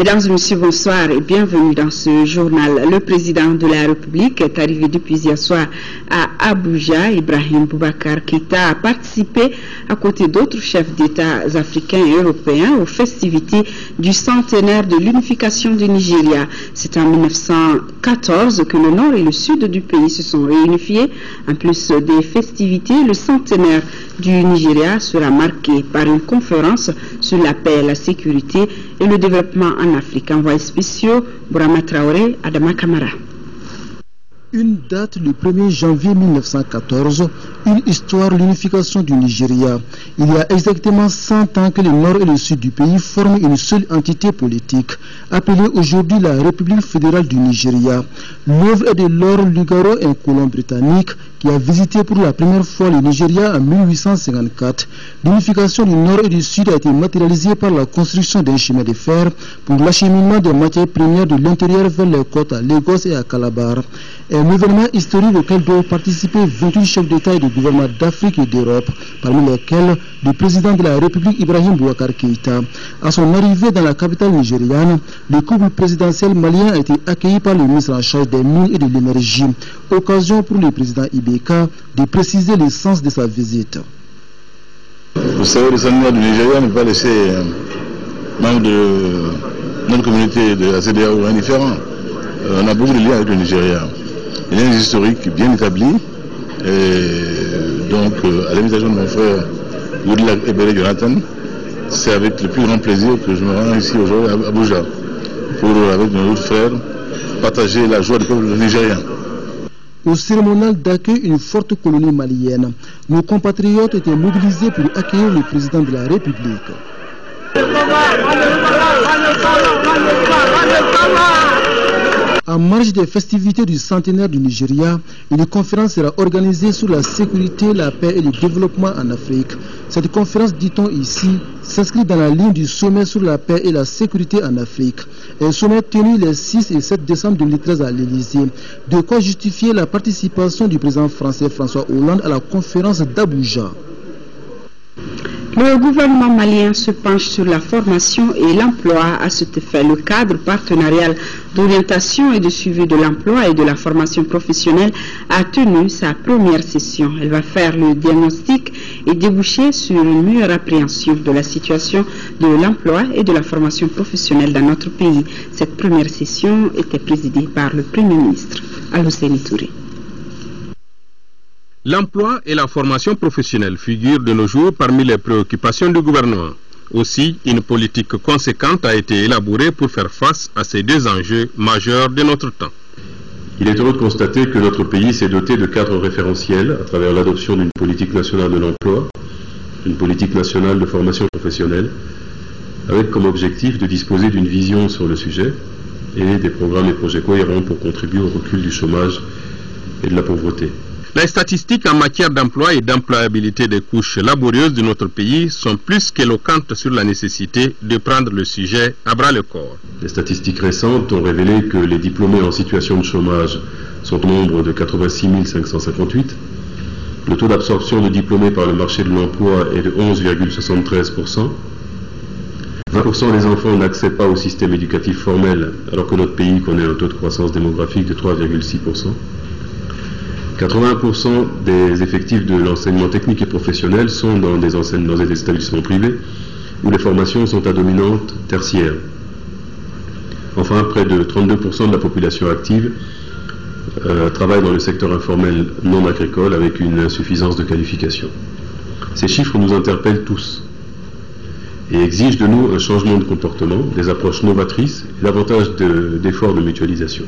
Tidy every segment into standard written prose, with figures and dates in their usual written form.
Mesdames et messieurs, bonsoir et bienvenue dans ce journal. Le président de la République est arrivé depuis hier soir à Abuja. Ibrahim Boubacar Keïta a participé à côté d'autres chefs d'État africains et européens aux festivités du centenaire de l'unification du Nigeria. C'est en 1914 que le nord et le sud du pays se sont réunifiés. En plus des festivités, le centenaire du Nigeria sera marqué par une conférence sur la paix, la sécurité et le développement en Afrique. Envoyé spéciaux, Bourama Traoré, Adama Kamara. Une date, le 1er janvier 1914, une histoire, l'unification du Nigeria. Il y a exactement 100 ans que le nord et le sud du pays forment une seule entité politique, appelée aujourd'hui la République fédérale du Nigeria. L'œuvre est de Lord Lugaro, un colon britannique qui a visité pour la première fois le Nigeria en 1854. L'unification du nord et du sud a été matérialisée par la construction d'un chemin de fer pour l'acheminement des matières premières de l'intérieur vers les côtes à Lagos et à Calabar. Un événement historique auquel doivent participer 28 chefs d'État et de gouvernement d'Afrique et d'Europe, parmi lesquels le président de la République Ibrahim Boubacar Keïta. À son arrivée dans la capitale nigériane, le couple présidentiel malien a été accueilli par le ministre en charge des mines et de l'énergie. Occasion pour le président Ibeka de préciser le sens de sa visite. Vous savez, le centenaire du Nigeria ne va pas laisser membres de notre communauté de la CEDEAO indifférents. On a beaucoup de liens avec le Nigeria. Il y a des historiques bien établis. Et donc, à l'invitation de mon frère Goodluck Ebele Jonathan, c'est avec le plus grand plaisir que je me rends ici aujourd'hui à Abuja pour, avec nos autres frères, partager la joie du peuple nigérien. Au cérémonial d'accueil une forte colonie malienne, nos compatriotes étaient mobilisés pour accueillir le président de la République. En marge des festivités du centenaire du Nigeria, une conférence sera organisée sur la sécurité, la paix et le développement en Afrique. Cette conférence, dit-on ici, s'inscrit dans la ligne du sommet sur la paix et la sécurité en Afrique. Un sommet tenu les 6 et 7 décembre 2013 à l'Élysée. De quoi justifier la participation du président français François Hollande à la conférence d'Abuja. Le gouvernement malien se penche sur la formation et l'emploi. À cet effet, le cadre partenarial d'orientation et de suivi de l'emploi et de la formation professionnelle a tenu sa première session. Elle va faire le diagnostic et déboucher sur une meilleure appréhension de la situation de l'emploi et de la formation professionnelle dans notre pays. Cette première session était présidée par le Premier ministre Al-Husseini Touré. L'emploi et la formation professionnelle figurent de nos jours parmi les préoccupations du gouvernement. Aussi, une politique conséquente a été élaborée pour faire face à ces deux enjeux majeurs de notre temps. Il est heureux de constater que notre pays s'est doté de cadres référentiels à travers l'adoption d'une politique nationale de l'emploi, d'une politique nationale de formation professionnelle, avec comme objectif de disposer d'une vision sur le sujet et des programmes et projets cohérents pour contribuer au recul du chômage et de la pauvreté. Les statistiques en matière d'emploi et d'employabilité des couches laborieuses de notre pays sont plus qu'éloquentes sur la nécessité de prendre le sujet à bras-le-corps. Les statistiques récentes ont révélé que les diplômés en situation de chômage sont au nombre de 86 558. Le taux d'absorption de diplômés par le marché de l'emploi est de 11,73%. 20% des enfants n'accèdent pas au système éducatif formel, alors que notre pays connaît un taux de croissance démographique de 3,6%. 80% des effectifs de l'enseignement technique et professionnel sont dans des établissements privés où les formations sont à dominante tertiaire. Enfin, près de 32% de la population active travaille dans le secteur informel non agricole avec une insuffisance de qualification. Ces chiffres nous interpellent tous et exigent de nous un changement de comportement, des approches novatrices et davantage d'efforts de mutualisation.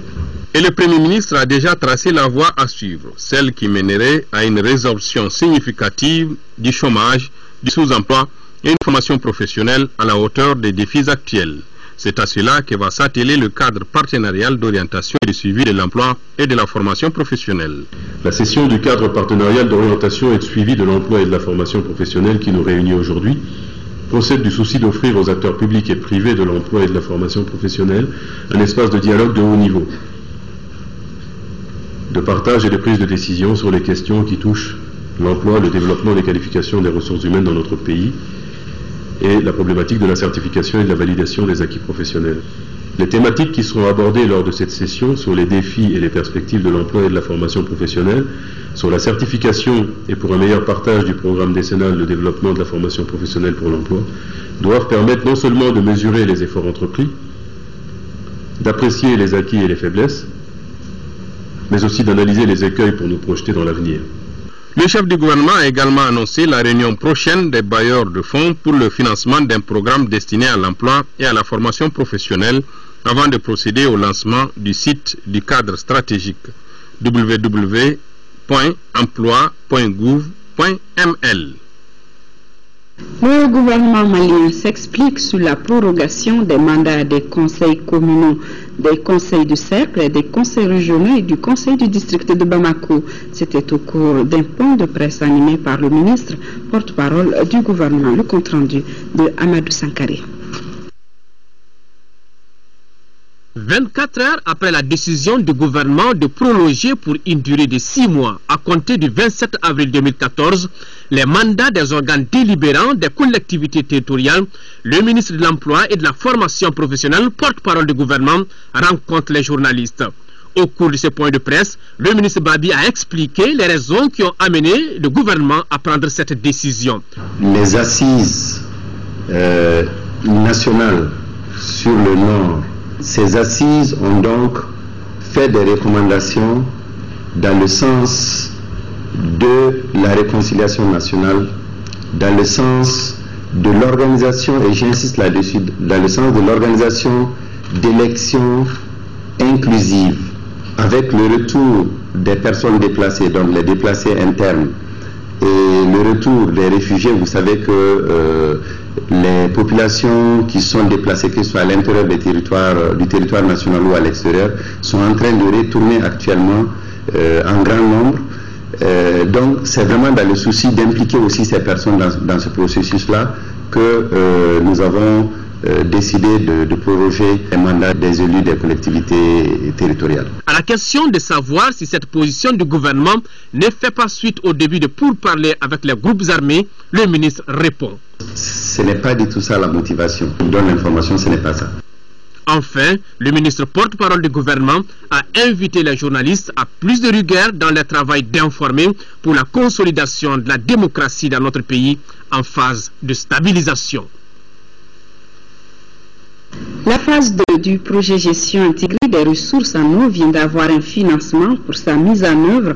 Et le Premier ministre a déjà tracé la voie à suivre, celle qui mènerait à une résorption significative du chômage, du sous-emploi et une formation professionnelle à la hauteur des défis actuels. C'est à cela que va s'atteler le cadre partenarial d'orientation et de suivi de l'emploi et de la formation professionnelle. La session du cadre partenarial d'orientation et de suivi de l'emploi et de la formation professionnelle qui nous réunit aujourd'hui procède du souci d'offrir aux acteurs publics et privés de l'emploi et de la formation professionnelle un espace de dialogue de haut niveau, de partage et de prise de décision sur les questions qui touchent l'emploi, le développement des qualifications des ressources humaines dans notre pays et la problématique de la certification et de la validation des acquis professionnels. Les thématiques qui seront abordées lors de cette session sur les défis et les perspectives de l'emploi et de la formation professionnelle, sur la certification et pour un meilleur partage du programme décennal de développement de la formation professionnelle pour l'emploi, doivent permettre non seulement de mesurer les efforts entrepris, d'apprécier les acquis et les faiblesses, mais aussi d'analyser les écueils pour nous projeter dans l'avenir. Le chef du gouvernement a également annoncé la réunion prochaine des bailleurs de fonds pour le financement d'un programme destiné à l'emploi et à la formation professionnelle avant de procéder au lancement du site du cadre stratégique www.emploi.gouv.ml. Le gouvernement malien s'explique sur la prorogation des mandats des conseils communaux, des conseils de cercle, des conseils régionaux et du conseil du district de Bamako. C'était au cours d'un point de presse animé par le ministre porte-parole du gouvernement. Le compte-rendu de Amadou Sankari. 24 heures après la décision du gouvernement de prolonger pour une durée de 6 mois à compter du 27 avril 2014 les mandats des organes délibérants des collectivités territoriales, le ministre de l'Emploi et de la formation professionnelle, porte-parole du gouvernement, rencontre les journalistes. Au cours de ce point de presse, le ministre Babi a expliqué les raisons qui ont amené le gouvernement à prendre cette décision. Les assises nationales sur le Nord, ces assises ont donc fait des recommandations dans le sens de la réconciliation nationale, dans le sens de l'organisation, et j'insiste là-dessus, dans le sens de l'organisation d'élections inclusives, avec le retour des personnes déplacées, donc les déplacés internes, et le retour des réfugiés. Vous savez que les populations qui sont déplacées, que ce soit à l'intérieur du territoire national ou à l'extérieur, sont en train de retourner actuellement en grand nombre. Donc c'est vraiment dans le souci d'impliquer aussi ces personnes dans ce processus-là que nous avons décidé de proroger les mandats des élus des collectivités territoriales. À la question de savoir si cette position du gouvernement ne fait pas suite au début de pourparlers avec les groupes armés, le ministre répond. Ce n'est pas du tout ça la motivation. Je donne l'information, ce n'est pas ça. Enfin, le ministre porte-parole du gouvernement a invité les journalistes à plus de rigueur dans le travail d'informer pour la consolidation de la démocratie dans notre pays en phase de stabilisation. La phase 2 du projet gestion intégrée des ressources en eau vient d'avoir un financement pour sa mise en œuvre.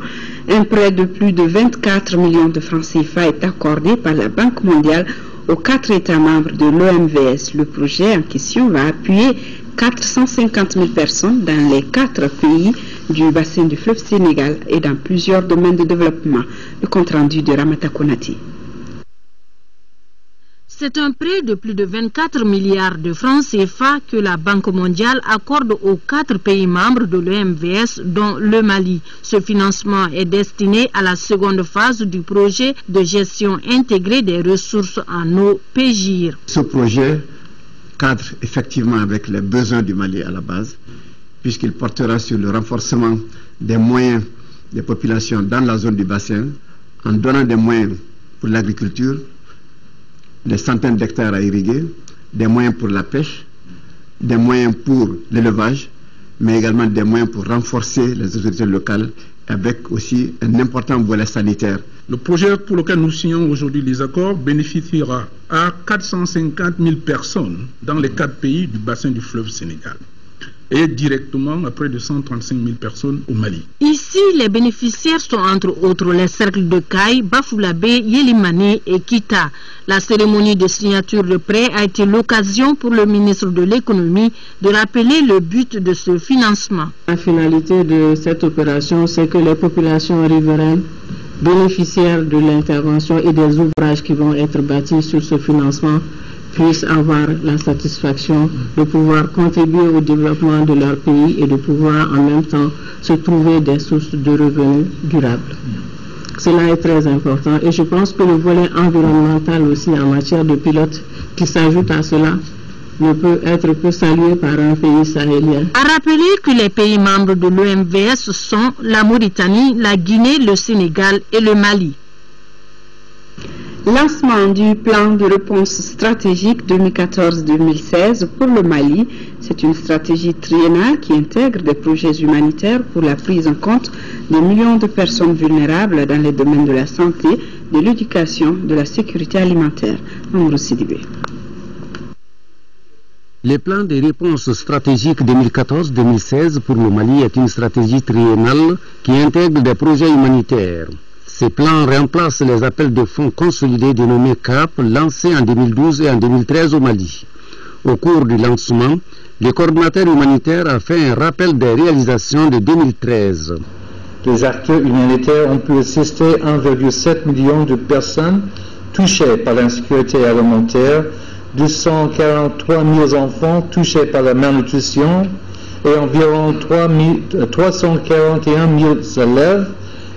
Un prêt de plus de 24 millions de francs CFA est accordé par la Banque mondiale aux 4 États membres de l'OMVS. Le projet en question va appuyer 450 000 personnes dans les 4 pays du bassin du fleuve Sénégal et dans plusieurs domaines de développement. Le compte rendu de Ramata Konati. C'est un prêt de plus de 24 milliards de francs CFA que la Banque mondiale accorde aux 4 pays membres de l'OMVS, dont le Mali. Ce financement est destiné à la seconde phase du projet de gestion intégrée des ressources en eau PGIR. Ce projet cadre effectivement avec les besoins du Mali à la base, puisqu'il portera sur le renforcement des moyens des populations dans la zone du bassin, en donnant des moyens pour l'agriculture, des centaines d'hectares à irriguer, des moyens pour la pêche, des moyens pour l'élevage, mais également des moyens pour renforcer les autorités locales, avec aussi un important volet sanitaire. Le projet pour lequel nous signons aujourd'hui les accords bénéficiera à 450 000 personnes dans les 4 pays du bassin du fleuve Sénégal et directement à près de 135 000 personnes au Mali. Ici, les bénéficiaires sont entre autres les cercles de Kaï, Bafoulabé, Yelimani et Kita. La cérémonie de signature de prêt a été l'occasion pour le ministre de l'économie de rappeler le but de ce financement. La finalité de cette opération, c'est que les populations riveraines bénéficiaires de l'intervention et des ouvrages qui vont être bâtis sur ce financement puissent avoir la satisfaction de pouvoir contribuer au développement de leur pays et de pouvoir en même temps se trouver des sources de revenus durables. Cela est très important et je pense que le volet environnemental aussi en matière de pilote qui s'ajoute à cela ne peut être que salué par un pays sahélien. À rappeler que les pays membres de l'OMVS sont la Mauritanie, la Guinée, le Sénégal et le Mali. Lancement du plan de réponse stratégique 2014-2016 pour le Mali. C'est une stratégie triennale qui intègre des projets humanitaires pour la prise en compte des millions de personnes vulnérables dans les domaines de la santé, de l'éducation, de la sécurité alimentaire. Mamoudou Sidibé. Le plan de réponse stratégique 2014-2016 pour le Mali est une stratégie triennale qui intègre des projets humanitaires. Ces plans remplacent les appels de fonds consolidés dénommés CAP, lancés en 2012 et en 2013 au Mali. Au cours du lancement, le coordinateur humanitaire a fait un rappel des réalisations de 2013. Les acteurs humanitaires ont pu assister 1,7 million de personnes touchées par l'insécurité alimentaire, 243 000 enfants touchés par la malnutrition et environ 341 000 élèves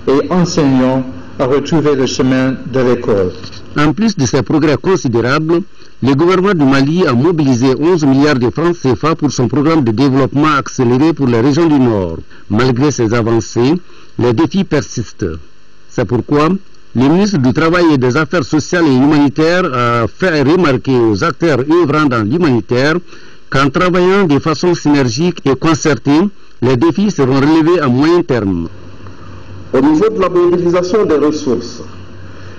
et enseignants à retrouver le chemin de l'école. En plus de ces progrès considérables, le gouvernement du Mali a mobilisé 11 milliards de francs CFA pour son programme de développement accéléré pour les régions du Nord. Malgré ces avancées, les défis persistent. C'est pourquoi le ministre du Travail et des Affaires sociales et humanitaires a fait remarquer aux acteurs œuvrant dans l'humanitaire qu'en travaillant de façon synergique et concertée, les défis seront relevés à moyen terme. Au niveau de la mobilisation des ressources,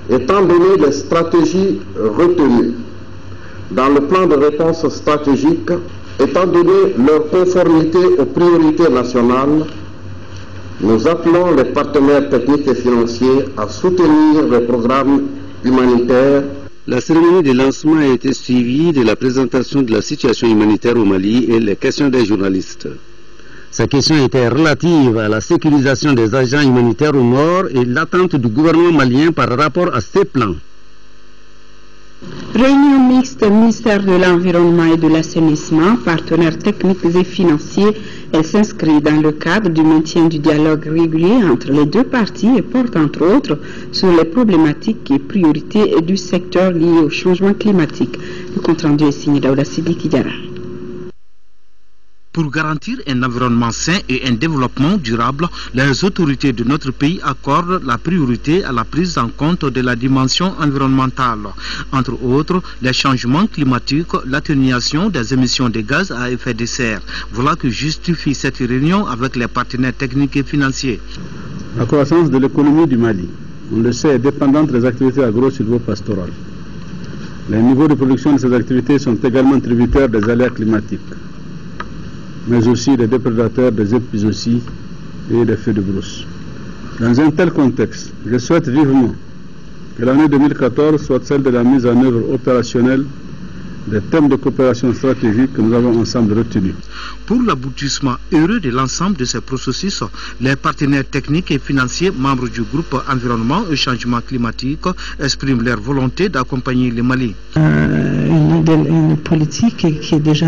étant donné les stratégies retenues dans le plan de réponse stratégique, étant donné leur conformité aux priorités nationales, nous appelons les partenaires techniques et financiers à soutenir les programmes humanitaires. La cérémonie de lancement a été suivie de la présentation de la situation humanitaire au Mali et les questions des journalistes. Ces questions étaient relatives à la sécurisation des agents humanitaires au nord et l'attente du gouvernement malien par rapport à ces plans. Réunion mixte ministère de l'Environnement et de l'Assainissement, partenaires techniques et financiers. Elle s'inscrit dans le cadre du maintien du dialogue régulier entre les deux parties et porte entre autres sur les problématiques et priorités du secteur lié au changement climatique. Le compte rendu est signé d'Aouda Sidiki Diarra. Pour garantir un environnement sain et un développement durable, les autorités de notre pays accordent la priorité à la prise en compte de la dimension environnementale. Entre autres, les changements climatiques, l'atténuation des émissions de gaz à effet de serre. Voilà que justifie cette réunion avec les partenaires techniques et financiers. La croissance de l'économie du Mali, on le sait, est dépendante des activités agro-silvopastorales. Les niveaux de production de ces activités sont également tributaires des aléas climatiques, mais aussi des déprédateurs, des épizooties et des feux de brousse. Dans un tel contexte, je souhaite vivement que l'année 2014 soit celle de la mise en œuvre opérationnelle des thèmes de coopération stratégique que nous avons ensemble retenus. Pour l'aboutissement heureux de l'ensemble de ces processus, les partenaires techniques et financiers membres du groupe Environnement et Changement climatique expriment leur volonté d'accompagner le Mali. Une politique qui est déjà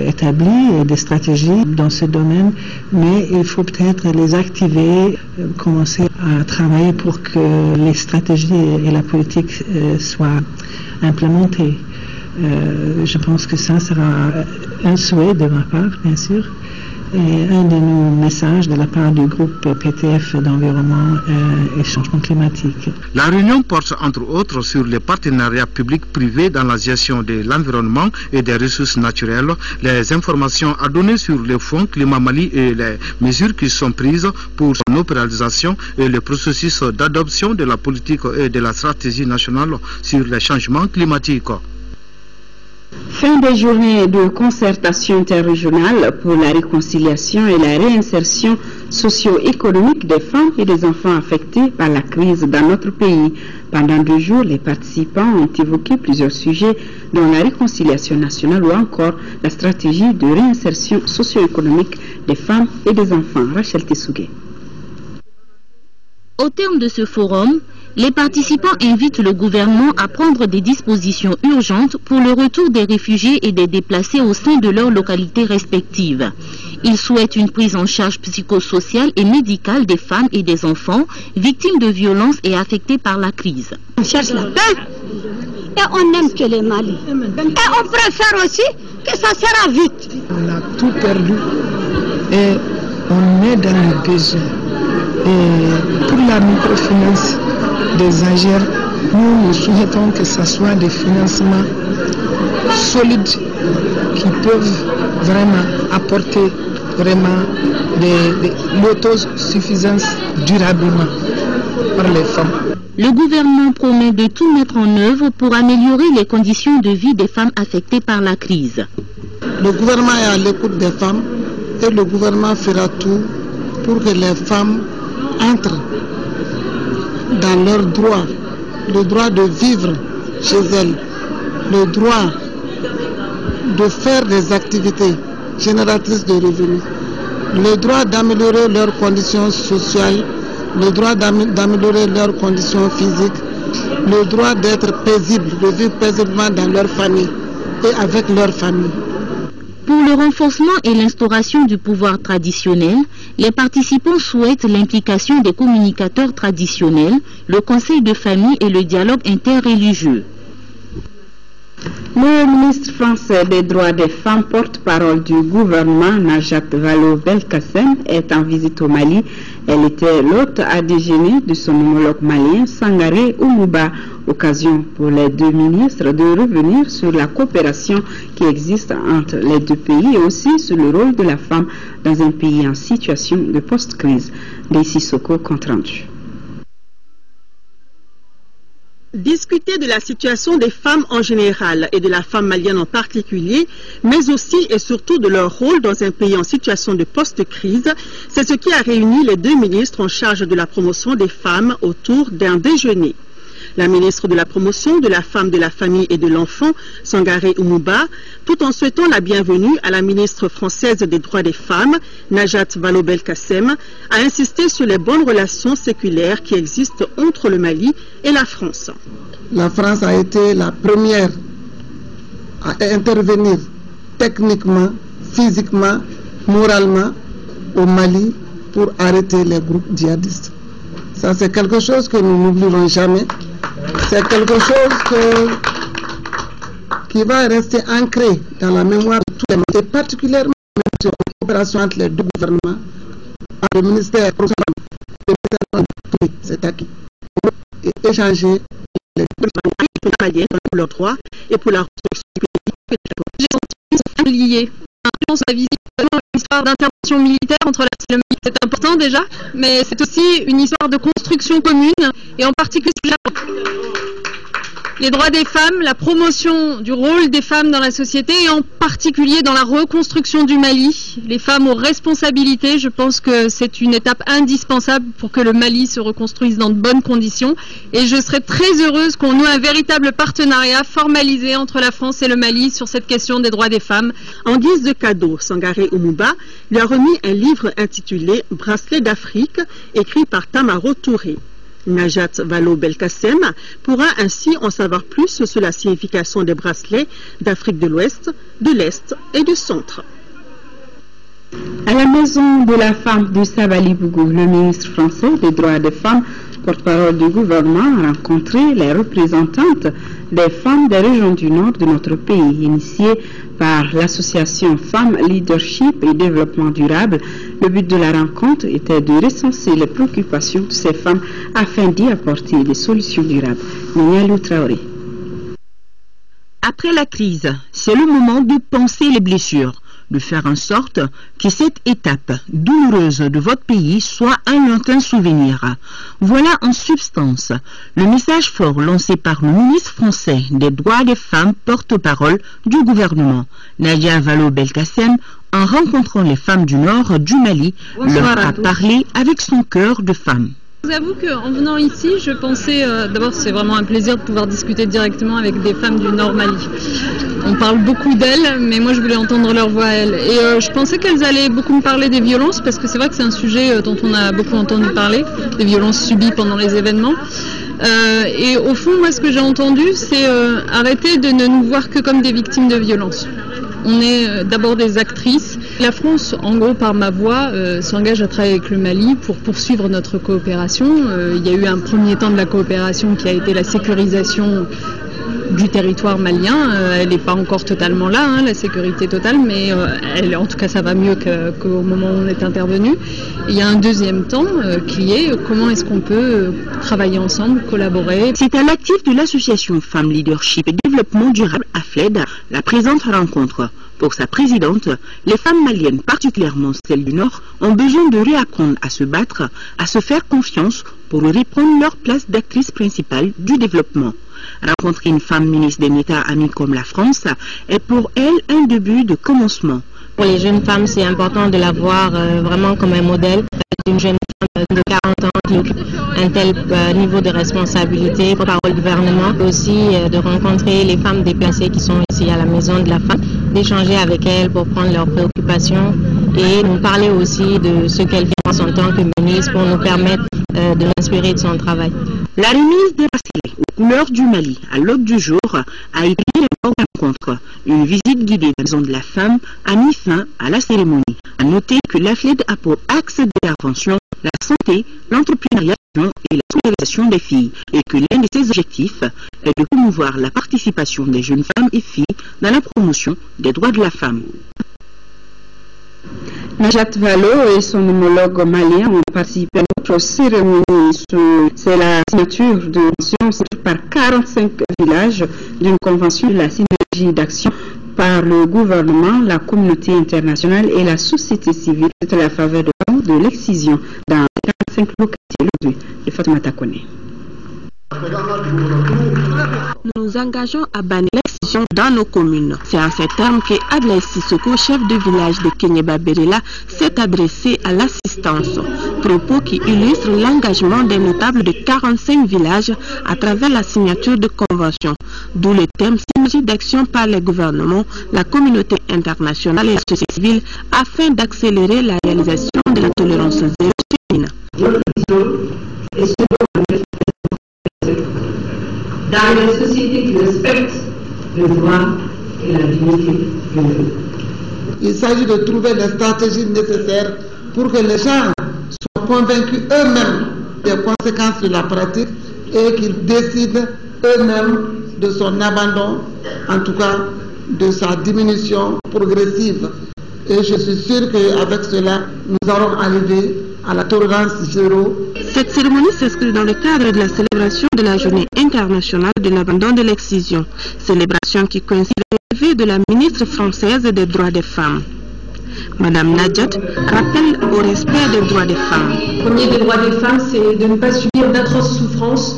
établie et des stratégies dans ce domaine, mais il faut peut-être les activer, commencer à travailler pour que les stratégies et la politique soient implémentées. Je pense que ça sera un souhait de ma part, bien sûr, et un de nos messages de la part du groupe PTF d'environnement et changement climatique. La réunion porte entre autres sur les partenariats publics-privés dans la gestion de l'environnement et des ressources naturelles, les informations à donner sur le fonds Climat Mali et les mesures qui sont prises pour son opéralisation et le processus d'adoption de la politique et de la stratégie nationale sur les changements climatiques. Fin des journées de concertation interrégionale pour la réconciliation et la réinsertion socio-économique des femmes et des enfants affectés par la crise dans notre pays. Pendant 2 jours, les participants ont évoqué plusieurs sujets, dont la réconciliation nationale ou encore la stratégie de réinsertion socio-économique des femmes et des enfants. Rachel Tessougué. Au terme de ce forum, les participants invitent le gouvernement à prendre des dispositions urgentes pour le retour des réfugiés et des déplacés au sein de leurs localités respectives. Ils souhaitent une prise en charge psychosociale et médicale des femmes et des enfants victimes de violences et affectés par la crise. On cherche la paix et on aime que les Mali. Et on préfère aussi que ça sera vite. On a tout perdu et on est dans le besoin. Et pour la microfinance des AGR, nous souhaitons que ce soit des financements solides qui peuvent vraiment apporter l'autosuffisance durablement par les femmes. Le gouvernement promet de tout mettre en œuvre pour améliorer les conditions de vie des femmes affectées par la crise. Le gouvernement est à l'écoute des femmes et le gouvernement fera tout pour que les femmes entrent dans leurs droits, le droit de vivre chez elles, le droit de faire des activités génératrices de revenus, le droit d'améliorer leurs conditions sociales, le droit d'améliorer leurs conditions physiques, le droit d'être paisible, de vivre paisiblement dans leur famille et avec leur famille. Pour le renforcement et l'instauration du pouvoir traditionnel, les participants souhaitent l'implication des communicateurs traditionnels, le conseil de famille et le dialogue interreligieux. Le ministre français des droits des femmes, porte-parole du gouvernement, Najat Vallaud-Belkacem, est en visite au Mali. Elle était l'hôte à déjeuner de son homologue malien, Sangaré Oumouba. Occasion pour les deux ministres de revenir sur la coopération qui existe entre les deux pays et aussi sur le rôle de la femme dans un pays en situation de post-crise. Daisy Soko, compte rendu. Discuter de la situation des femmes en général et de la femme malienne en particulier, mais aussi et surtout de leur rôle dans un pays en situation de post-crise, c'est ce qui a réuni les deux ministres en charge de la promotion des femmes autour d'un déjeuner. La ministre de la promotion de la femme, de la famille et de l'enfant, Sangaré Oumouba, tout en souhaitant la bienvenue à la ministre française des droits des femmes, Najat Vallaud-Belkacem, a insisté sur les bonnes relations séculaires qui existent entre le Mali et la France. La France a été la première à intervenir techniquement, physiquement, moralement au Mali pour arrêter les groupes djihadistes. Ça, c'est quelque chose que nous n'oublierons jamais. C'est quelque chose qui va rester ancré dans la mémoire de tous les Maliens, et particulièrement la coopération entre les deux gouvernements, le ministère c'est acquis, pour échanger les Maliens pour leurs droits et pour la reconstruction du pays. Lié. On a visité une histoire d'intervention militaire entre la et le Mali, c'est important déjà, mais c'est aussi une histoire de construction commune et en particulier les droits des femmes, la promotion du rôle des femmes dans la société et en particulier dans la reconstruction du Mali. Les femmes ont responsabilité, je pense que c'est une étape indispensable pour que le Mali se reconstruise dans de bonnes conditions et je serais très heureuse qu'on ait un véritable partenariat formalisé entre la France et le Mali sur cette question des droits des femmes. En guise de cadeau, Sangaré Oumouba lui a remis un livre intitulé « Bracelet d'Afrique » écrit par Tamaro Touré. Najat Vallaud-Belkacem pourra ainsi en savoir plus sur la signification des bracelets d'Afrique de l'Ouest, de l'Est et du Centre. À la maison de la femme de Sabali-Bougou, le ministre français des droits des femmes, porte-parole du gouvernement, a rencontré les représentantes des femmes des régions du nord de notre pays, initiée par l'association Femmes Leadership et Développement Durable. Le but de la rencontre était de recenser les préoccupations de ces femmes afin d'y apporter des solutions durables. Nialou Traoré. Après la crise, c'est le moment de penser les blessures, de faire en sorte que cette étape douloureuse de votre pays soit un lointain souvenir. Voilà en substance le message fort lancé par le ministre français des droits des femmes, porte-parole du gouvernement, Najat Vallaud-Belkacem, en rencontrant les femmes du nord du Mali, leur a parlé avec son cœur de femme. Je vous avoue qu'en venant ici, je pensais, d'abord c'est vraiment un plaisir de pouvoir discuter directement avec des femmes du Nord Mali. On parle beaucoup d'elles, mais moi je voulais entendre leur voix à elles. Et je pensais qu'elles allaient beaucoup me parler des violences, parce que c'est vrai que c'est un sujet dont on a beaucoup entendu parler, des violences subies pendant les événements. Et au fond, moi ce que j'ai entendu, c'est arrêter de ne nous voir que comme des victimes de violences. On est d'abord des actrices. La France, en gros, par ma voix, s'engage à travailler avec le Mali pour poursuivre notre coopération. Il y a eu un premier temps de la coopération qui a été la sécurisation du territoire malien. Elle n'est pas encore totalement là, hein, la sécurité totale, mais en tout cas ça va mieux qu'au moment où on est intervenu. Il y a un deuxième temps qui est comment est-ce qu'on peut travailler ensemble, collaborer. C'est à l'actif de l'association Femmes Leadership et Développement Durable AFLED la présente rencontre. Pour sa présidente, les femmes maliennes, particulièrement celles du Nord, ont besoin de réapprendre à se battre, à se faire confiance pour reprendre leur place d'actrice principale du développement. Rencontrer une femme ministre d'un État ami comme la France est pour elle un début de commencement. Pour les jeunes femmes, c'est important de la voir vraiment comme un modèle. Une jeune femme de 40 ans qui occupe un tel niveau de responsabilité pour le gouvernement, aussi de rencontrer les femmes déplacées qui sont ici à la maison de la femme, d'échanger avec elles pour prendre leurs préoccupations et nous parler aussi de ce qu'elle fait en tant que ministre pour nous permettre de l'inspirer de son travail. La remise des bracelets aux couleurs du Mali à l'aube du jour a été une rencontre. Une visite guidée de la maison de la femme a mis fin à la cérémonie. À noter que l'AFLED a pour axe d'intervention la santé, l'entrepreneuriat et la scolarisation des filles et que l'un de ses objectifs est de promouvoir la participation des jeunes femmes et filles dans la promotion des droits de la femme. Najat Vallaud et son homologue malien ont participé à notre cérémonie. C'est la signature de mention par 45 villages d'une convention de la synergie d'action par le gouvernement, la communauté internationale et la société civile de la faveur de l'excision dans 45 localités aujourd'hui. Et Fatoumata Kone. Nous nous engageons à bannir l'excision dans nos communes. C'est en ces termes que Adlaï Sissoko, chef de village de Kenyeba Berela, s'est adressé à l'assistance. Propos qui illustrent l'engagement des notables de 45 villages à travers la signature de conventions. D'où le thème synergie d'action par les gouvernements, la communauté internationale et la société civile afin d'accélérer la réalisation de la tolérance zéro féminine. Dans les sociétés qui respectent le droit et la dignité de l'homme. Il s'agit de trouver les stratégies nécessaires pour que les gens soient convaincus eux-mêmes des conséquences de la pratique et qu'ils décident eux-mêmes de son abandon, en tout cas de sa diminution progressive. Et je suis sûr qu'avec cela, nous allons arriver à la tolérance zéro. Cette cérémonie s'inscrit dans le cadre de la célébration de la journée internationale de l'abandon de l'excision, célébration qui coïncide avec l'arrivée de la ministre française des droits des femmes. Madame Nadjat rappelle au respect des droits des femmes. Le premier des droits des femmes, c'est de ne pas subir d'atroces souffrances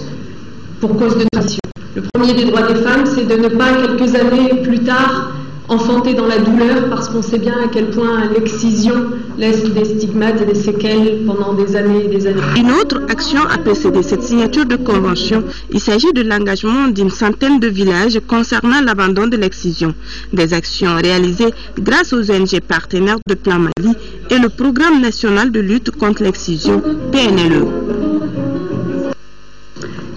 pour cause de tradition. Le premier des droits des femmes, c'est de ne pas, quelques années plus tard, enfanter dans la douleur, parce qu'on sait bien à quel point l'excision laisse des stigmates et des séquelles pendant des années et des années. Une autre action a précédé cette signature de convention. Il s'agit de l'engagement d'une centaine de villages concernant l'abandon de l'excision. Des actions réalisées grâce aux ONG partenaires de Plan Mali et le Programme national de lutte contre l'excision, PNLE.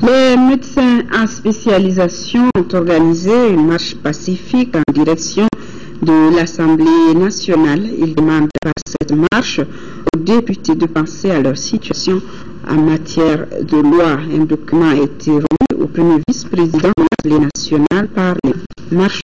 Les médecins en spécialisation ont organisé une marche pacifique en direction de l'Assemblée nationale. Ils demandent par cette marche aux députés de penser à leur situation en matière de loi. Un document a été remis au premier vice-président de l'Assemblée nationale par les marcheurs.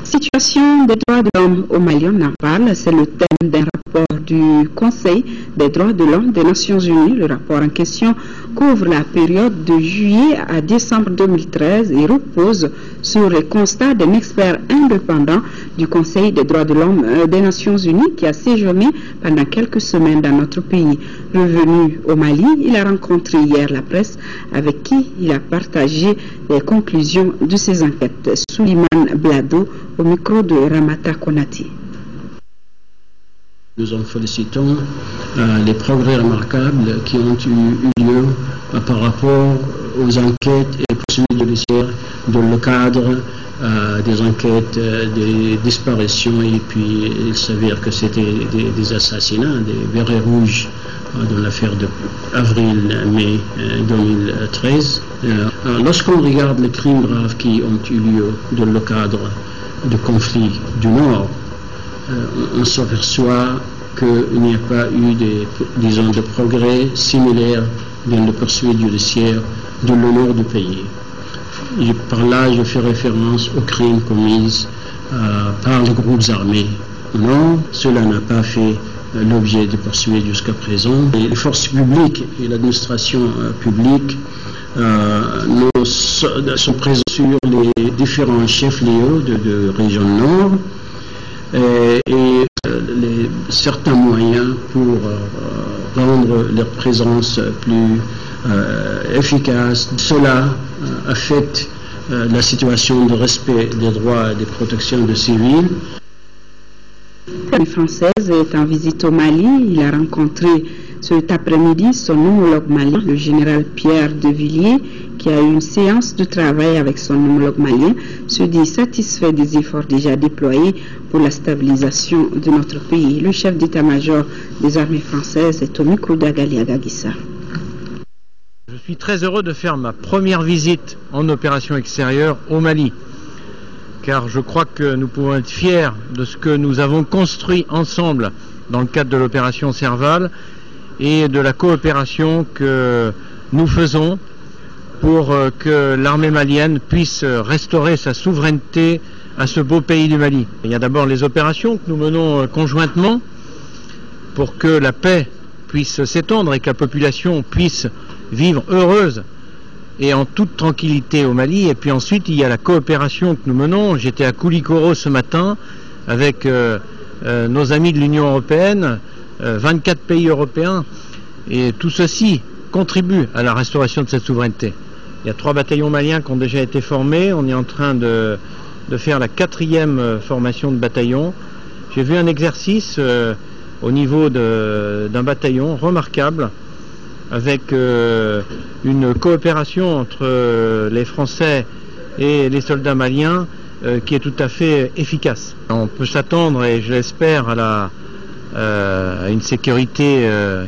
Situation des droits de l'homme au Mali, on en parle, c'est le thème d'un rapport du Conseil des droits de l'homme des Nations Unies. Le rapport en question couvre la période de juillet à décembre 2013 et repose sur les constats d'un expert indépendant du Conseil des droits de l'homme des Nations Unies qui a séjourné pendant quelques semaines dans notre pays. Revenu au Mali, il a rencontré hier la presse avec qui il a partagé les conclusions de ses enquêtes. Souliman Blado au micro de Ramata Konati. Nous en félicitons les progrès remarquables qui ont eu lieu par rapport aux enquêtes et poursuites judiciaires dans le cadre des enquêtes des disparitions, et puis il s'avère que c'était des assassinats, des bérets rouges dans l'affaire de avril-mai 2013. Lorsqu'on regarde les crimes graves qui ont eu lieu dans le cadre de conflits du Nord, on s'aperçoit qu'il n'y a pas eu de progrès similaires dans les poursuites judiciaires de l'honneur du pays. Et par là, je fais référence aux crimes commis par les groupes armés. Non, cela n'a pas fait l'objet de poursuites jusqu'à présent. Et les forces publiques et l'administration publique sont présents sur les différents chefs-lieux de région nord et certains moyens pour rendre leur présence plus efficace. Cela affecte la situation de respect des droits et des protections des civils. La française est en visite au Mali. Il a rencontré cet après-midi son homologue malien, le général Pierre de Villiers, qui a eu une séance de travail avec son homologue malien, se dit satisfait des efforts déjà déployés pour la stabilisation de notre pays. Le chef d'état-major des armées françaises est au micro d'Agali Agagissa. Je suis très heureux de faire ma première visite en opération extérieure au Mali, car je crois que nous pouvons être fiers de ce que nous avons construit ensemble dans le cadre de l'opération Serval et de la coopération que nous faisons pour que l'armée malienne puisse restaurer sa souveraineté à ce beau pays du Mali. Il y a d'abord les opérations que nous menons conjointement pour que la paix puisse s'étendre et que la population puisse vivre heureuse et en toute tranquillité au Mali. Et puis ensuite, il y a la coopération que nous menons. J'étais à Koulikoro ce matin avec nos amis de l'Union européenne, 24 pays européens, et tout ceci contribue à la restauration de cette souveraineté. Il y a 3 bataillons maliens qui ont déjà été formés. On est en train de faire la 4e formation de bataillon. J'ai vu un exercice au niveau d'un bataillon remarquable, avec une coopération entre les Français et les soldats maliens qui est tout à fait efficace. On peut s'attendre, et je l'espère, à une sécurité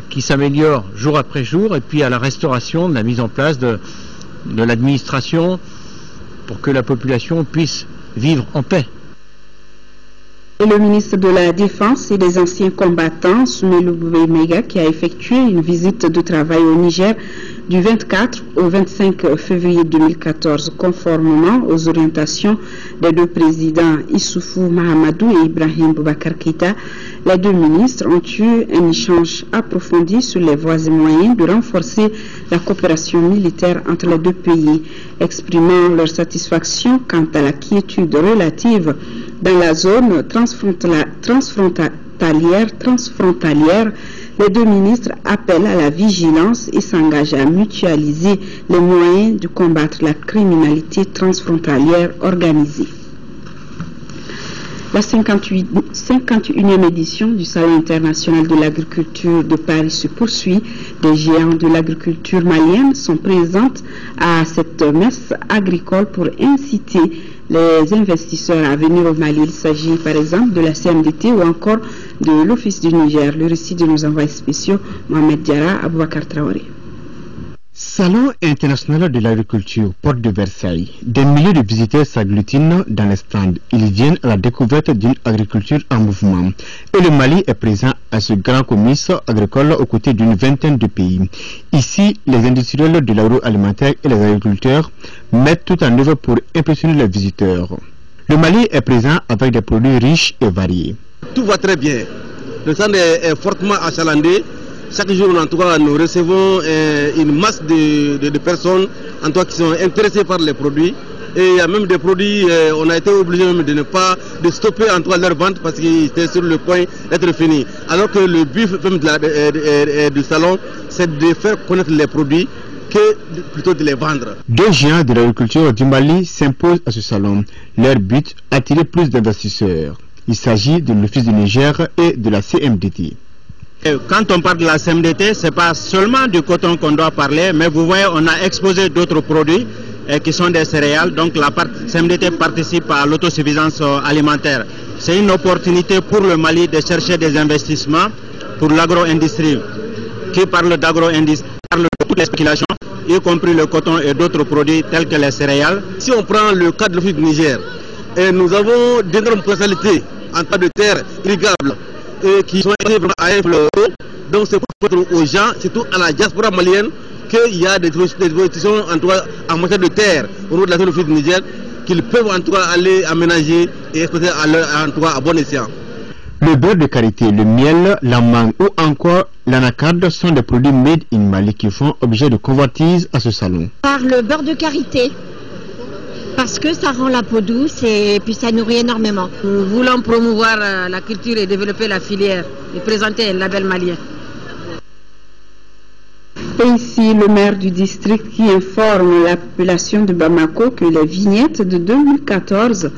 qui s'améliore jour après jour, et puis à la restauration de la mise en place de l'administration pour que la population puisse vivre en paix. Et le ministre de la Défense et des anciens combattants, Soumelou Boubemega, qui a effectué une visite de travail au Niger du 24 au 25 février 2014, conformément aux orientations des 2 présidents Issoufou Mahamadou et Ibrahim Boubacar Keïta. Les 2 ministres ont eu un échange approfondi sur les voies et moyens de renforcer la coopération militaire entre les 2 pays, exprimant leur satisfaction quant à la quiétude relative dans la zone transfrontalière. Les 2 ministres appellent à la vigilance et s'engagent à mutualiser les moyens de combattre la criminalité transfrontalière organisée. La 51e édition du Salon international de l'agriculture de Paris se poursuit. Des géants de l'agriculture malienne sont présentes à cette messe agricole pour inciter les investisseurs à venir au Mali. Il s'agit par exemple de la CMDT ou encore de l'Office du Niger. Le récit de nos envoyés spéciaux, Mohamed Diarra, Aboubakar Traoré. Salon international de l'agriculture, porte de Versailles. Des milliers de visiteurs s'agglutinent dans les stands. Ils viennent à la découverte d'une agriculture en mouvement. Et le Mali est présent à ce grand comice agricole aux côtés d'une vingtaine de pays. Ici, les industriels de l'agroalimentaire et les agriculteurs mettent tout en œuvre pour impressionner les visiteurs. Le Mali est présent avec des produits riches et variés. Tout va très bien. Le stand est fortement achalandé. Chaque jour, en tout cas, nous recevons une masse de personnes en tout cas, qui sont intéressées par les produits. Et il y a même des produits, on a été obligé même de stopper en tout cas leur vente parce qu'ils étaient sur le point d'être finis. Alors que le but même du salon, c'est de faire connaître les produits que plutôt de les vendre. 2 géants de l'agriculture du Mali s'imposent à ce salon. Leur but, attirer plus d'investisseurs. Il s'agit de l'Office du Niger et de la CMDT. Quand on parle de la CMDT, ce n'est pas seulement du coton qu'on doit parler, mais vous voyez, on a exposé d'autres produits qui sont des céréales. Donc la CMDT participe à l'autosuffisance alimentaire. C'est une opportunité pour le Mali de chercher des investissements pour l'agro-industrie. Qui parle d'agro-industrie parle de toutes les spéculations, y compris le coton et d'autres produits tels que les céréales. Si on prend le cas de l'Office du Niger, nous avons d'énormes potentialités en tas de terres irrigables qui sont vraiment à un fleuron. Donc c'est pour permettre aux gens, surtout à la diaspora malienne, qu'il y a des dispositions en matière de terre au niveau de la zone du Niger qu'ils peuvent en tout cas aller aménager et exploiter à bon escient. Le beurre de karité, le miel, la mangue ou encore l'anacarde sont des produits made in Mali qui font objet de convoitise à ce salon. Par le beurre de karité, parce que ça rend la peau douce et puis ça nourrit énormément. Nous voulons promouvoir la culture et développer la filière et présenter un label malien. Et ici, le maire du district qui informe la population de Bamako que les vignettes de 2014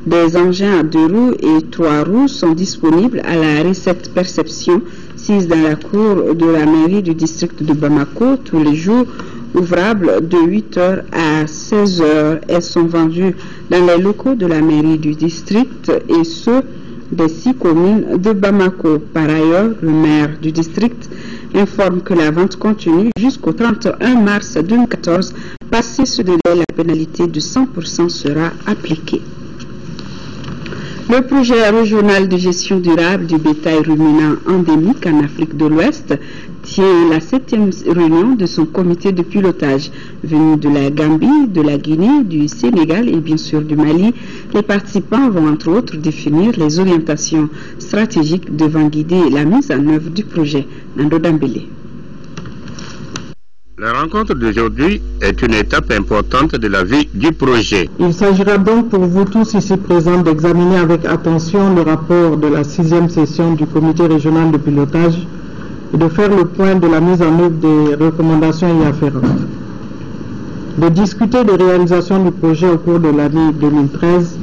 des engins à 2 roues et 3 roues sont disponibles à la recette perception 6 dans la cour de la mairie du district de Bamako tous les jours ouvrables de 8h à 16h. Elles sont vendues dans les locaux de la mairie du district et ceux des 6 communes de Bamako. Par ailleurs, le maire du district informe que la vente continue jusqu'au 31 mars 2014. Passé ce délai, la pénalité de 100% sera appliquée. Le projet régional de gestion durable du bétail ruminant endémique en Afrique de l'Ouest tient la 7e réunion de son comité de pilotage. Venu de la Gambie, de la Guinée, du Sénégal et bien sûr du Mali, les participants vont entre autres définir les orientations stratégiques devant guider la mise en œuvre du projet. Nando Dambélé. La rencontre d'aujourd'hui est une étape importante de la vie du projet. Il s'agira donc pour vous tous ici présents d'examiner avec attention le rapport de la 6e session du comité régional de pilotage et de faire le point de la mise en œuvre des recommandations y afférentes. De discuter des réalisations du projet au cours de l'année 2013,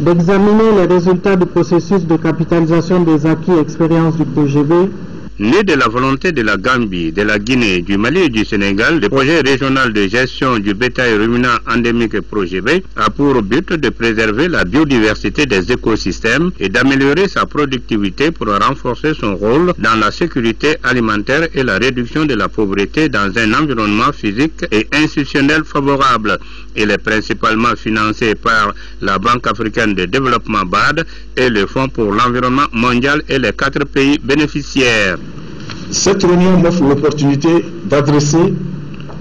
d'examiner les résultats du processus de capitalisation des acquis et expériences du projet B. Né de la volonté de la Gambie, de la Guinée, du Mali et du Sénégal, le projet régional de gestion du bétail ruminant endémique projet B a pour but de préserver la biodiversité des écosystèmes et d'améliorer sa productivité pour renforcer son rôle dans la sécurité alimentaire et la réduction de la pauvreté dans un environnement physique et institutionnel favorable. Il est principalement financé par la Banque africaine de développement BAD et le Fonds pour l'environnement mondial et les 4 pays bénéficiaires. Cette réunion m'offre l'opportunité d'adresser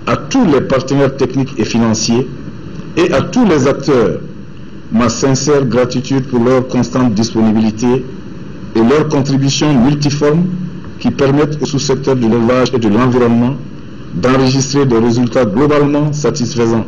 à tous les partenaires techniques et financiers et à tous les acteurs ma sincère gratitude pour leur constante disponibilité et leur contribution multiforme qui permettent au sous-secteur de l'élevage et de l'environnement d'enregistrer des résultats globalement satisfaisants.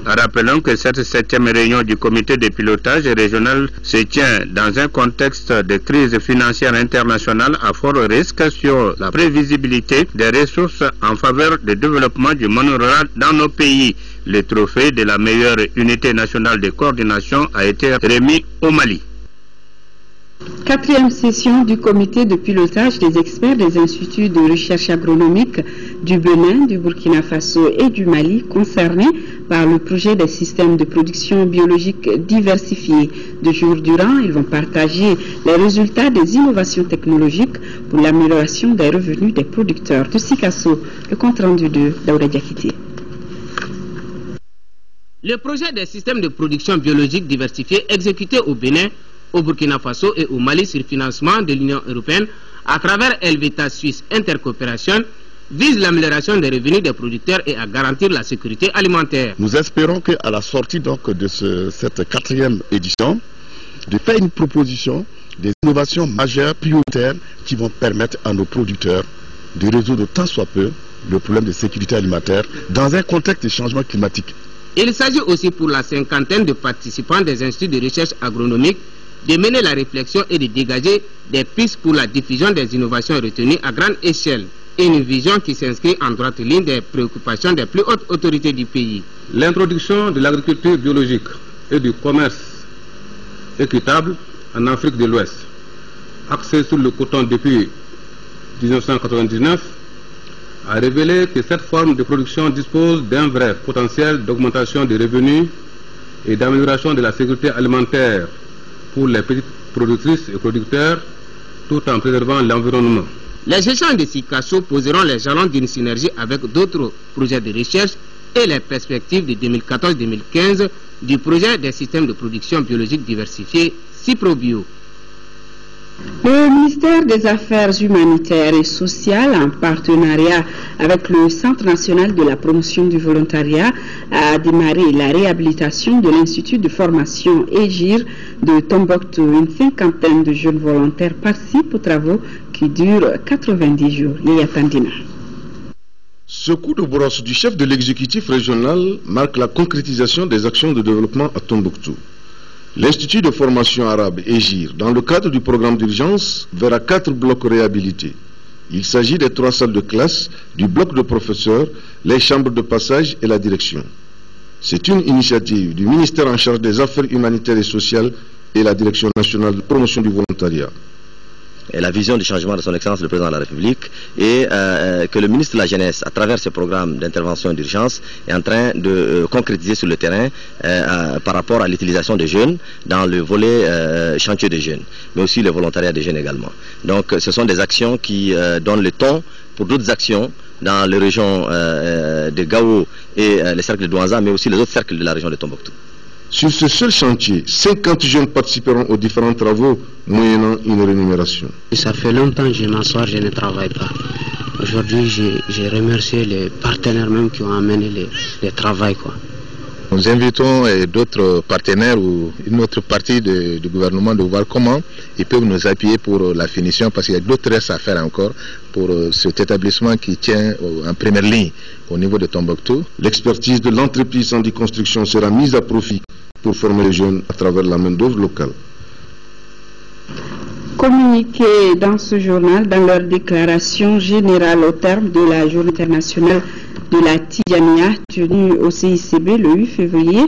Rappelons que cette 7e réunion du comité de pilotage régional se tient dans un contexte de crise financière internationale à fort risque sur la prévisibilité des ressources en faveur du développement du monde rural dans nos pays. Le trophée de la meilleure unité nationale de coordination a été remis au Mali. 4e session du comité de pilotage des experts des instituts de recherche agronomique du Bénin, du Burkina Faso et du Mali concernés par le projet des systèmes de production biologique diversifiés. 2 jours durant, ils vont partager les résultats des innovations technologiques pour l'amélioration des revenus des producteurs. De Sikasso, le compte rendu de Daouda Diakité. Le projet des systèmes de production biologique diversifiés exécuté au Bénin, au Burkina Faso et au Mali sur financement de l'Union européenne à travers Helveta Suisse Intercoopération vise l'amélioration des revenus des producteurs et à garantir la sécurité alimentaire. Nous espérons qu'à la sortie donc de cette 4e édition, de faire une proposition des innovations majeures, prioritaires, qui vont permettre à nos producteurs de résoudre tant soit peu le problème de sécurité alimentaire dans un contexte de changement climatique. Il s'agit aussi pour la 50aine de participants des instituts de recherche agronomique de mener la réflexion et de dégager des pistes pour la diffusion des innovations retenues à grande échelle et une vision qui s'inscrit en droite ligne des préoccupations des plus hautes autorités du pays. L'introduction de l'agriculture biologique et du commerce équitable en Afrique de l'Ouest, axée sur le coton depuis 1999, a révélé que cette forme de production dispose d'un vrai potentiel d'augmentation des revenus et d'amélioration de la sécurité alimentaire pour les petites productrices et producteurs, tout en préservant l'environnement. Les échanges de Sikasso poseront les jalons d'une synergie avec d'autres projets de recherche et les perspectives de 2014-2015 du projet des systèmes de production biologique diversifiés CIPROBio. Le ministère des Affaires humanitaires et sociales, en partenariat avec le Centre national de la promotion du volontariat, a démarré la réhabilitation de l'Institut de formation EGIR de Tombouctou. Une cinquantaine de jeunes volontaires participent aux travaux qui durent 90 jours. Yaya Tandina. Ce coup de brosse du chef de l'exécutif régional marque la concrétisation des actions de développement à Tombouctou. L'Institut de formation arabe EGIR, dans le cadre du programme d'urgence, verra 4 blocs réhabilités. Il s'agit des 3 salles de classe, du bloc de professeurs, les chambres de passage et la direction. C'est une initiative du ministère en charge des Affaires humanitaires et sociales et la Direction nationale de promotion du volontariat. Et la vision du changement de son Excellence le Président de la République et que le ministre de la Jeunesse, à travers ce programme d'intervention d'urgence, est en train de concrétiser sur le terrain par rapport à l'utilisation des jeunes dans le volet chantier des jeunes, mais aussi le volontariat des jeunes également. Donc ce sont des actions qui donnent le ton pour d'autres actions dans les régions de Gao et les cercles de Douanza, mais aussi les autres cercles de la région de Tombouctou. Sur ce seul chantier, 50 jeunes participeront aux différents travaux moyennant une rémunération. Ça fait longtemps que je m'assois, je ne travaille pas. Aujourd'hui, j'ai remercié les partenaires même qui ont amené les travail, quoi. Nous invitons d'autres partenaires ou une autre partie du gouvernement de voir comment ils peuvent nous appuyer pour la finition, parce qu'il y a d'autres restes à faire encore pour cet établissement qui tient en première ligne au niveau de Tombouctou. L'expertise de l'entreprise Sandy Construction sera mise à profit pour former les jeunes à travers la main-d'œuvre locale. Communiqué dans ce journal, dans leur déclaration générale au terme de la Journée internationale de la Tidjania tenue au CICB le 8 février,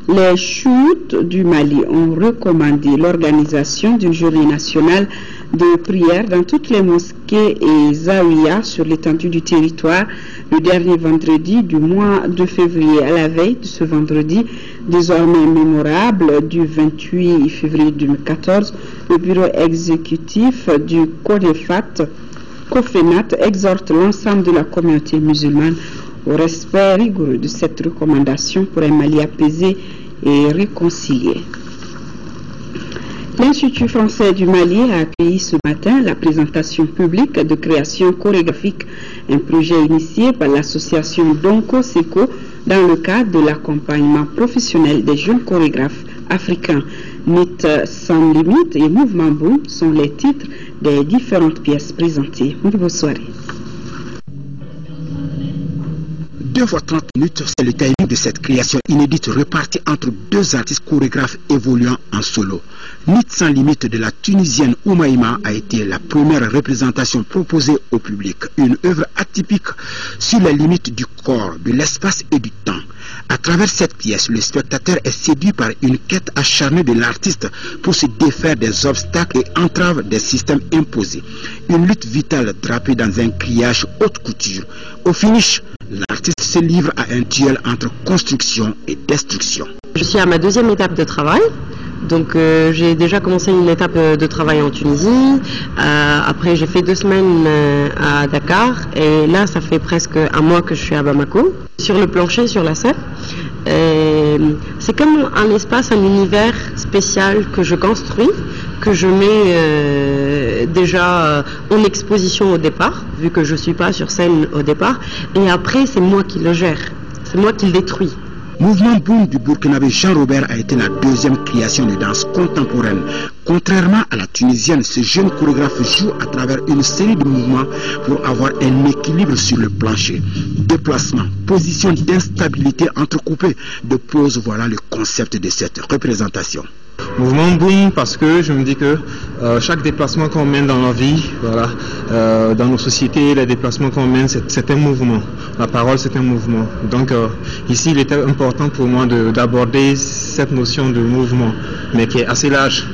les choutes du Mali ont recommandé l'organisation d'une journée nationale de prière dans toutes les mosquées et zaouïas sur l'étendue du territoire le dernier vendredi du mois de février. À la veille de ce vendredi désormais mémorable du 28 février 2014, le bureau exécutif du COFENAT exhorte l'ensemble de la communauté musulmane au respect rigoureux de cette recommandation pour un Mali apaisé et réconcilié. L'Institut français du Mali a accueilli ce matin la présentation publique de création chorégraphique, un projet initié par l'association Donko Seko dans le cadre de l'accompagnement professionnel des jeunes chorégraphes africains. Mythe sans limite et Mouvement Boom sont les titres des différentes pièces présentées. Bonne soirée. 2 fois 30 minutes, c'est le timing de cette création inédite répartie entre 2 artistes chorégraphes évoluant en solo. Mythe sans limite de la Tunisienne Oumaïma a été la première représentation proposée au public. Une œuvre atypique sur les limites du corps, de l'espace et du temps. À travers cette pièce, le spectateur est séduit par une quête acharnée de l'artiste pour se défaire des obstacles et entraves des systèmes imposés. Une lutte vitale drapée dans un grillage haute couture. Au finish, l'artiste se livre à un duel entre construction et destruction. Je suis à ma 2e étape de travail. Donc j'ai déjà commencé une étape de travail en Tunisie. Après j'ai fait 2 semaines à Dakar. Et là ça fait presque un mois que je suis à Bamako. Sur le plancher, sur la scène. C'est comme un espace, un univers spécial que je construis, que je mets déjà en exposition au départ, vu que je ne suis pas sur scène au départ. Et après c'est moi qui le gère, c'est moi qui le détruis. Mouvement Boom du Burkinabé Jean-Robert a été la 2e création de danse contemporaine. Contrairement à la tunisienne, ce jeune chorégraphe joue à travers une série de mouvements pour avoir un équilibre sur le plancher. Déplacement, position d'instabilité entrecoupée de poses, voilà le concept de cette représentation. Mouvement Boom parce que je me dis que chaque déplacement qu'on mène dans la vie, voilà, dans nos sociétés, les déplacements qu'on mène, c'est un mouvement. La parole, c'est un mouvement. Donc ici, il était important pour moi d'aborder cette notion de mouvement, mais qui est assez large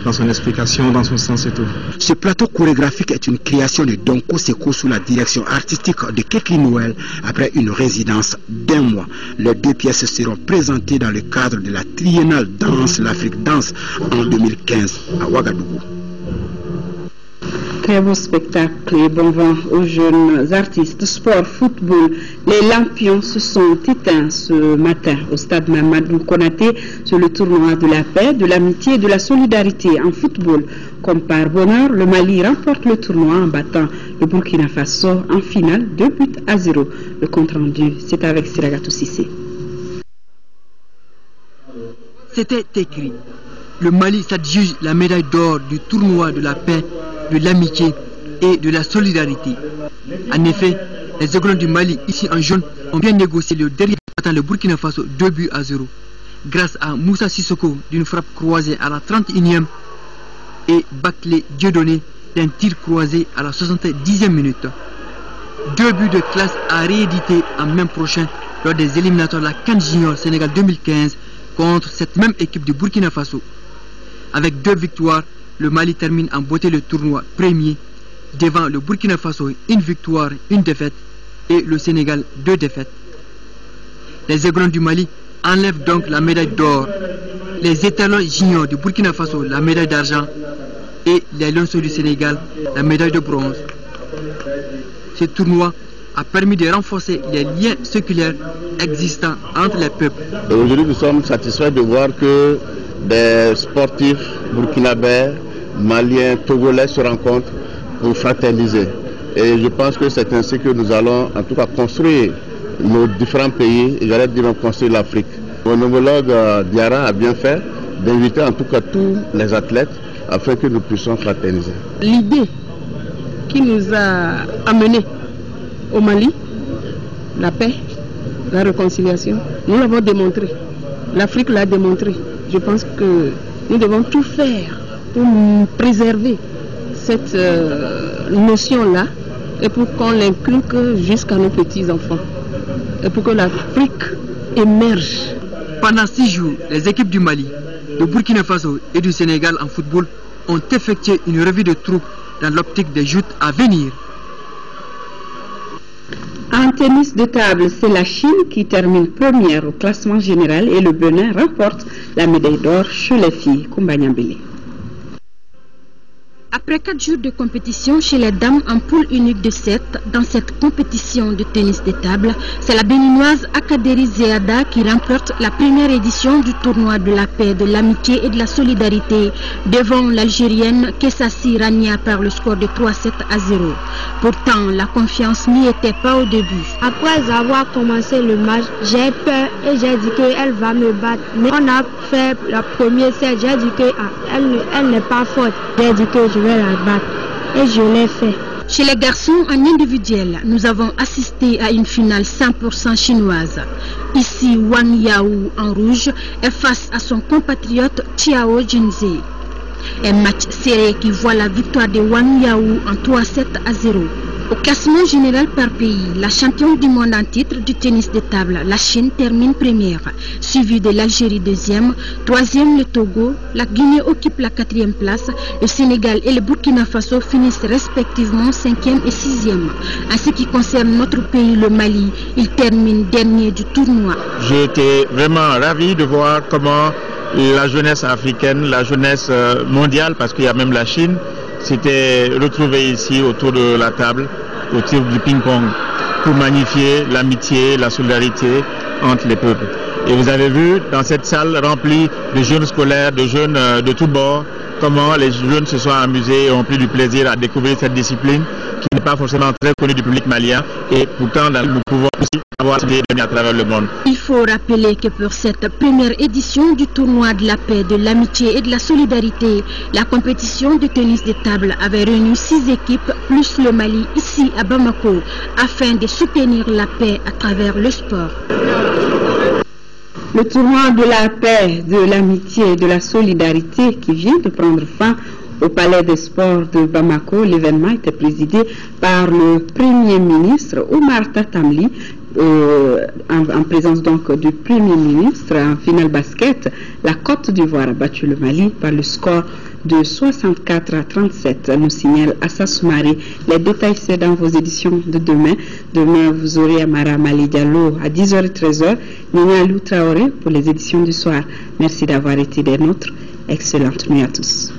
dans son explication, dans son sens et tout. Ce plateau chorégraphique est une création de Donko Seko sous la direction artistique de Kekli Noël après une résidence d'1 mois. Les 2 pièces seront présentées dans le cadre de la triennale Danse l'Afrique Danse en 2015 à Ouagadougou. Très beau spectacle et bon vent aux jeunes artistes. Sport, football, les lampions se sont éteints ce matin au stade Mamadou Konaté sur le tournoi de la paix, de l'amitié et de la solidarité en football. Comme par bonheur, le Mali remporte le tournoi en battant le Burkina Faso en finale 2-0. Le compte rendu, c'est avec Siragatou Sissé. C'était écrit. Le Mali s'adjuge la médaille d'or du tournoi de la paix, de l'amitié et de la solidarité. En effet, les Aiglons du Mali, ici en jaune, ont bien négocié le dernier battant le Burkina Faso 2-0. Grâce à Moussa Sissoko d'une frappe croisée à la 31e et Baklé Dieudonné d'un tir croisé à la 70e minute. 2 buts de classe à rééditer en mai prochain lors des éliminatoires de la CAN Junior Sénégal 2015 contre cette même équipe du Burkina Faso. Avec 2 victoires, le Mali termine en beauté le tournoi premier devant le Burkina Faso 1 victoire, 1 défaite et le Sénégal 2 défaites. Les Aiglons du Mali enlèvent donc la médaille d'or, les étalons juniors du Burkina Faso la médaille d'argent et les Lionceaux du Sénégal la médaille de bronze. Ce tournoi a permis de renforcer les liens séculaires existants entre les peuples. Aujourd'hui, nous sommes satisfaits de voir que des sportifs burkinabés, maliens, togolais se rencontrent pour fraterniser. Et je pense que c'est ainsi que nous allons en tout cas construire nos différents pays, et j'allais dire construire l'Afrique. Mon homologue Diarra a bien fait d'inviter en tout cas tous les athlètes afin que nous puissions fraterniser. L'idée qui nous a amenés au Mali, la paix, la réconciliation, nous l'avons démontré. L'Afrique l'a démontré. Je pense que nous devons tout faire pour préserver cette notion-là et pour qu'on l'inculque jusqu'à nos petits-enfants. Et pour que l'Afrique émerge. Pendant 6 jours, les équipes du Mali, de Burkina Faso et du Sénégal en football ont effectué une revue de troupes dans l'optique des joutes à venir. En tennis de table, c'est la Chine qui termine première au classement général et le Bénin remporte la médaille d'or chez les filles. Kumbanyambele. Après 4 jours de compétition chez les dames en poule unique de 7, dans cette compétition de tennis de table, c'est la béninoise Akaderi Zeada qui remporte la première édition du tournoi de la paix, de l'amitié et de la solidarité devant l'Algérienne Kessassi Rania par le score de 3-7-0. Pourtant, la confiance n'y était pas au début. Après avoir commencé le match, j'ai peur et j'ai dit qu'elle va me battre. Mais on a fait la première set, j'ai dit qu'elle n'est pas forte. J'ai dit que je vais la battre et je l'ai fait. Chez les garçons en individuel, nous avons assisté à une finale 100% chinoise. Ici, Wang Yao en rouge est face à son compatriote Chiao Jinze. Un match serré qui voit la victoire de Wang Yao en 3-7-0. Au classement général par pays, la championne du monde en titre du tennis de table, la Chine termine première, suivie de l'Algérie deuxième, troisième le Togo, la Guinée occupe la 4e place, le Sénégal et le Burkina Faso finissent respectivement 5e et 6e. En ce qui concerne notre pays, le Mali, il termine dernier du tournoi. J'ai été vraiment ravi de voir comment la jeunesse africaine, la jeunesse mondiale, parce qu'il y a même la Chine, s'était retrouvée ici autour de la table, autour du ping-pong, pour magnifier l'amitié, la solidarité entre les peuples. Et vous avez vu dans cette salle remplie de jeunes scolaires, de jeunes de tous bords, comment les jeunes se sont amusés et ont pris du plaisir à découvrir cette discipline qui n'est pas forcément très connue du public malien et pourtant nous pouvons aussi avoir des à travers le monde. Il faut rappeler que pour cette première édition du tournoi de la paix, de l'amitié et de la solidarité, la compétition de tennis de table avait réuni 6 équipes plus le Mali ici à Bamako afin de soutenir la paix à travers le sport. Le tournoi de la paix, de l'amitié et de la solidarité qui vient de prendre fin au Palais des Sports de Bamako. L'événement était présidé par le Premier ministre Omar Tatamli, en présence donc du Premier ministre. En finale basket, la Côte d'Ivoire a battu le Mali par le score de 64-37, nous signale Assa Soumari. Les détails c'est dans vos éditions de demain. Demain, vous aurez Amara Mali Diallo à 10h et 13h, Nina Lou Traoré pour les éditions du soir. Merci d'avoir été des nôtres. Excellente nuit à tous.